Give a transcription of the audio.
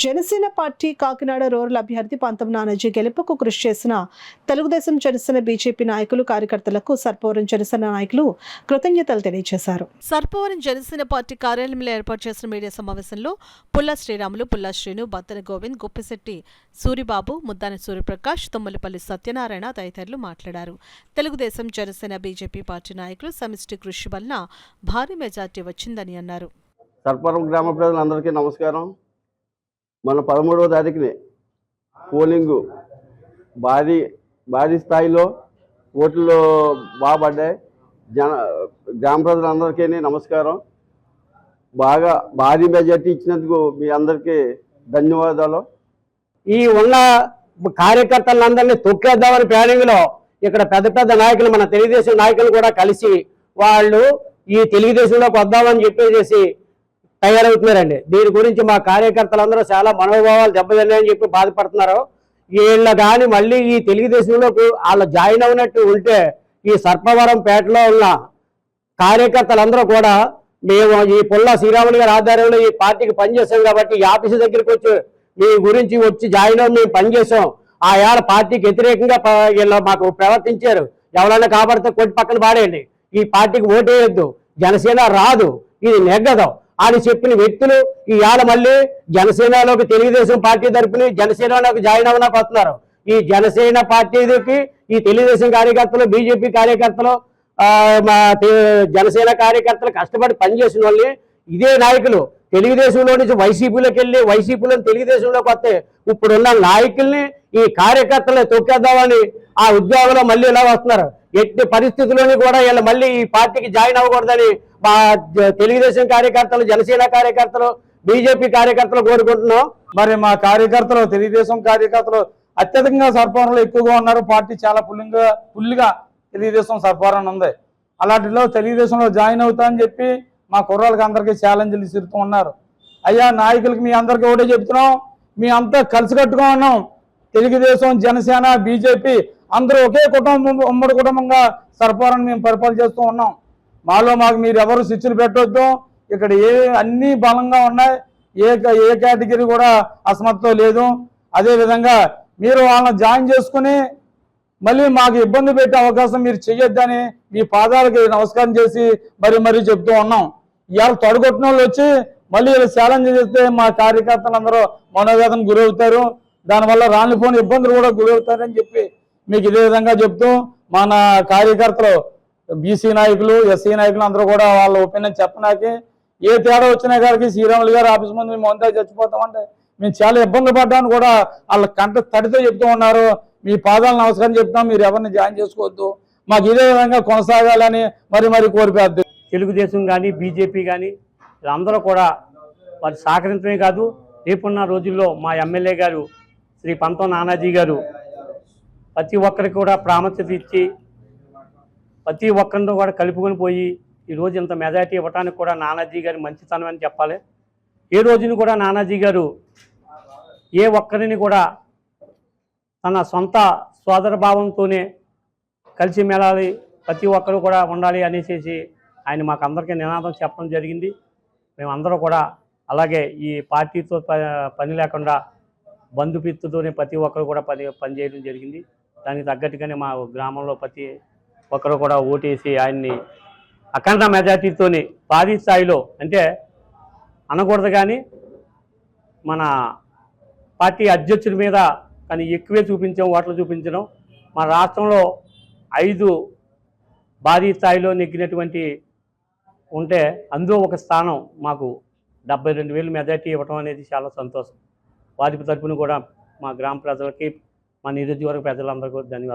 Janasena party Kakinada rural అభ్యర్థి పంతం నానాజీ గెలుపుకు కృషి చేసిన తెలుగుదేశం జనసేన బీజేపీ నాయకులు కార్యకర్తలకు సర్పవరం జనసేన నాయకులు కృతజ్ఞతలు తెలియజేశారు. సర్పవరం జనసేన పార్టీ కార్యాలయంలో ఏర్పాటు చేసిన మీడియా సమావేశంలో పుల్లా శ్రీరాములు, పుల్లా శ్రీను, బత్తన గోవింద్, గుప్పిశెట్టి సూరిబాబు, ముద్దాని సూర్యప్రకాష్, తుమ్మలపల్లి సత్యనారాయణ తదితరులు మాట్లాడారు. తెలుగుదేశం జనసేన బీజేపీ పార్టీ నాయకులు సమిష్టి కృషి వలన భారీ మెజార్టీ వచ్చిందని అన్నారు. సర్పవరం గ్రామ ప్రజలందరికీ నమస్కారం. మన 13వ తారీఖుని పోలింగు భారీ స్థాయిలో ఓట్లు బాగా పడ్డాయి. గ్రామ ప్రజలందరికీ నమస్కారం. భారీ మెజార్టీ ఇచ్చినందుకు మీ అందరికీ ధన్యవాదాలు. ఈ ఉన్న కార్యకర్తలందరినీ తొక్కేద్దామని ప్లానింగ్లో ఇక్కడ పెద్ద పెద్ద నాయకులు, మన తెలుగుదేశం నాయకులు కూడా కలిసి వాళ్ళు ఈ తెలుగుదేశంలోకి వద్దామని చెప్పేసి తయారవుతున్నారండి. దీని గురించి మా కార్యకర్తలందరూ చాలా మనోభావాలు దెబ్బతిన్నాయని చెప్పి బాధపడుతున్నారు. వీళ్ళ కానీ మళ్ళీ ఈ తెలుగుదేశంలోకి వాళ్ళు జాయిన్ అవునట్టు ఉంటే ఈ సర్పవరం పేటలో ఉన్న కార్యకర్తలందరూ కూడా మేము ఈ పుల్లా శ్రీరాములు గారి ఆధ్వర్యంలో ఈ పార్టీకి పనిచేసాం కాబట్టి ఈ ఆఫీసు దగ్గరికి వచ్చి మీ గురించి వచ్చి జాయిన్ అవ్వ మేము పనిచేసాం. ఆ ఏళ్ళ పార్టీకి వ్యతిరేకంగా వీళ్ళు మాకు ప్రవర్తించారు. ఎవరైనా కాబడితే కొట్టి పక్కన పాడేయండి, ఈ పార్టీకి ఓటేయొద్దు, జనసేన రాదు, ఇది నెగ్గదు అని చెప్పిన వ్యక్తులు ఈ ఏళ్ళ మళ్ళీ జనసేనలోకి తెలుగుదేశం పార్టీ తరపుని జనసేనలోకి జాయిన్ అవ్వడానికి వస్తున్నారు. ఈ జనసేన పార్టీకి ఈ తెలుగుదేశం కార్యకర్తలు, బీజేపీ కార్యకర్తలు, జనసేన కార్యకర్తలు కష్టపడి పనిచేసిన వాళ్ళని ఇదే నాయకులు తెలుగుదేశంలో నుంచి వైసీపీలోకి వెళ్ళి వైసీపీలో తెలుగుదేశంలోకి వస్తే ఇప్పుడున్న నాయకుల్ని ఈ కార్యకర్తలు తొక్కేద్దామని ఆ ఉద్యోగంలో మళ్ళీ ఇలా వస్తున్నారు. ఎట్టి పరిస్థితుల్లోని కూడా వీళ్ళు మళ్ళీ ఈ పార్టీకి జాయిన్ అవ్వకూడదని మా తెలుగుదేశం కార్యకర్తలు, జనసేన కార్యకర్తలు, బీజేపీ కార్యకర్తలు కోరుకుంటున్నాం. మరి మా కార్యకర్తలు, తెలుగుదేశం కార్యకర్తలు అత్యధికంగా సర్పవరంలో ఎక్కువగా ఉన్నారు. పార్టీ చాలా ఫుల్గా తెలుగుదేశం సర్పవరం ఉంది. అలాంటిలో తెలుగుదేశంలో జాయిన్ అవుతా అని చెప్పి మా కుర్రాళ్ళకి అందరికీ ఛాలెంజ్లు ఇస్తుతూ ఉన్నారు. అయ్యా నాయకులకి మీ అందరికీ ఒకటే చెప్తున్నాం, మీ అంతా కలిసికట్టుగా ఉన్నాం. తెలుగుదేశం, జనసేన, బీజేపీ అందరూ ఒకే కుటుంబం, ఉమ్మడి కుటుంబంగా సర్పవరం మేము పరిపాలన చేస్తూ ఉన్నాం. మాకు మీరు ఎవరు స్విచ్లు పెట్టొద్దు. ఇక్కడ అన్నీ బలంగా ఉన్నాయి. ఏ కేటగిరీ కూడా అసమర్థత లేదు. అదేవిధంగా మీరు వాళ్ళని జాయిన్ చేసుకుని మళ్ళీ మాకు ఇబ్బంది పెట్టే అవకాశం మీరు చెయ్యొద్దని మీ పాదాలకి నమస్కారం చేసి మరీ చెప్తూ ఉన్నాం. ఇవాళ తొడగొట్టిన వాళ్ళు వచ్చి మళ్ళీ ఛాలెంజ్ చేస్తే మా కార్యకర్తలందరూ మనోవేదన గురవుతారు. దానివల్ల రానిపోని ఇబ్బందులు కూడా గురవుతారని చెప్పి మీకు ఇదే విధంగా చెప్తూ మన కార్యకర్తలు, బీసీ నాయకులు, ఎస్సీ నాయకులు అందరూ కూడా వాళ్ళ ఒపీనియన్ చెప్పడానికి ఏ తేడా వచ్చినా గారికి శ్రీరాములు గారు ఆఫీస్ ముందు మేము అంతా చచ్చిపోతామంటే మేము చాలా ఇబ్బందులు పడ్డామని కూడా వాళ్ళ కంట తడితో చెప్తూ ఉన్నారు. మీ పాదాలు నమస్కారం చెప్తాం, మీరు ఎవరిని జాయిన్ చేసుకోవద్దు, మాకు ఇదే విధంగా కొనసాగాలని మరి కోరిపోద్దు. తెలుగుదేశం కానీ బీజేపీ కానీ అందరూ కూడా వారు సహకరించడమే కాదు, రేపున్న రోజుల్లో మా ఎమ్మెల్యే గారు శ్రీ పంతం నానాజీ గారు ప్రతి ఒక్కరికి కూడా ప్రాముఖ్యత ఇచ్చి ప్రతి ఒక్కరితో కూడా కలుపుకొని పోయి ఈరోజు ఇంత మెజారిటీ ఇవ్వడానికి కూడా నానాజీ గారి మంచితనం అని చెప్పాలి. ఏ రోజుని కూడా నానాజీ గారు ఏ ఒక్కరిని కూడా తన సొంత సోదర భావంతోనే కలిసి మెలాలి, ప్రతి ఒక్కరు కూడా ఉండాలి అనేసి ఆయన మాకు అందరికీ నినాదం చెప్పడం జరిగింది. మేమందరూ కూడా అలాగే ఈ పార్టీతో పని లేకుండా బంధుపిత్తుతోనే ప్రతి ఒక్కరు కూడా పనిచేయడం జరిగింది. దానికి తగ్గట్టుగానే మా గ్రామంలో ప్రతి ఒక్కరు కూడా ఓటేసి ఆయన్ని అఖండ మెజార్టీతోని భారీ స్థాయిలో, అంటే అనకూడదు కానీ మన పార్టీ అధ్యక్షుడి మీద కానీ ఎక్కువే చూపించాం, ఓట్లు చూపించడం. మన రాష్ట్రంలో 5 భారీ స్థాయిలో నెగ్గినటువంటి ఉంటే అందులో ఒక స్థానం మాకు 72,000 మెజార్టీ ఇవ్వడం అనేది చాలా సంతోషం. వారి తరపున కూడా మా గ్రామ ప్రజలకి, మా నియోజకవర్గ ప్రజలందరికీ ధన్యవాదాలు.